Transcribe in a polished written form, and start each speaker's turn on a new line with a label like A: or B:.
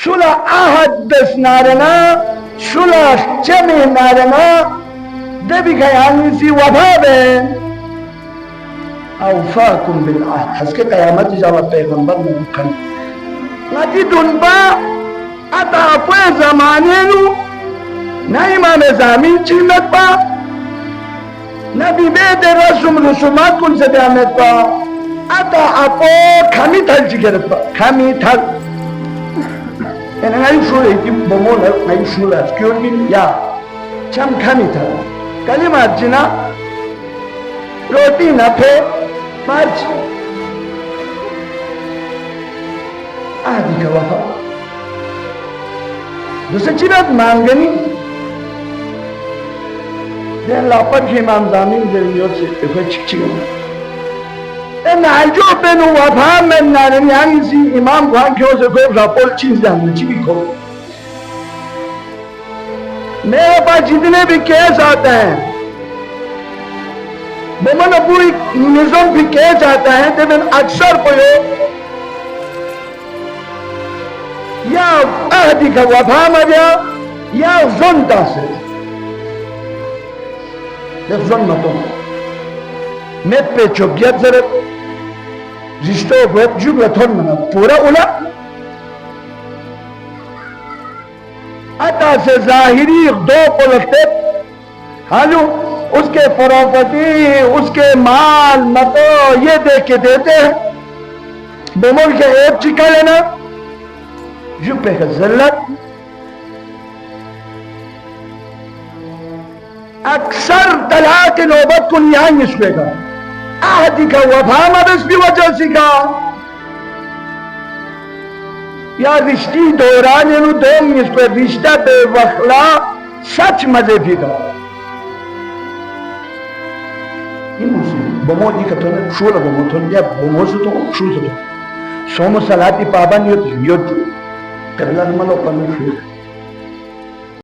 A: شلا ahad des narana شلا چمی narana دبی قیامتی وفا بین اوفاکم بالعهد هست که قیامت جواب پیغمبر ممکن ندی دنبا اتا اپوی زمانه نو نا امام زمین چیمت با نبی بید رسومات کن سے بیامت با اتا اپو کمی تل چکرت با کمی تل یعنی نایی شوله ایتی بمون نایی شوله است کیون بین یا چم کمی تل کلمات جنا روٹی نہ پھے مرچ آدھی کا وفا دوسرے چیزات مانگنی دین لاپر کے امام زامین دلیوت سے دیکھو چک چکا ان عجو بینو وفا من نارن یعنی سی امام خوان کیوں سے کوئی راپول چیز جاننا چی بھی کھو میرے پاس جتنے بھی کیس آتے ہیں بمن پوری نظام بھی کیس آتا ہے لیکن اکثر کوئی یا عہدی کا وفا مریا یا ظلمتا سے دیکھ ظلمتوں میں پہ چوکیت ضرب رشتوں کو جبلتون منا پورا اولا اتا سے ظاہری دو پلستے حالو اس کے فروختی اس کے مال متو یہ دیکھ کے دیتے ہیں بمول کے ایپ چکا لینا جبے کا ذلت اکثر طلاق نوبت کو یہاں نسبے کا عہدی کا وفا مدس بھی وجہ سکا یا رشتی دوران انہوں دوم نسبے رشتہ بے وخلا سچ مزے بھی کا بمو دی کتون شولا بمو تون یا بمو سوتو شو سوتو سومو سلاتی پابان یوت کرلا نمالو پنو شو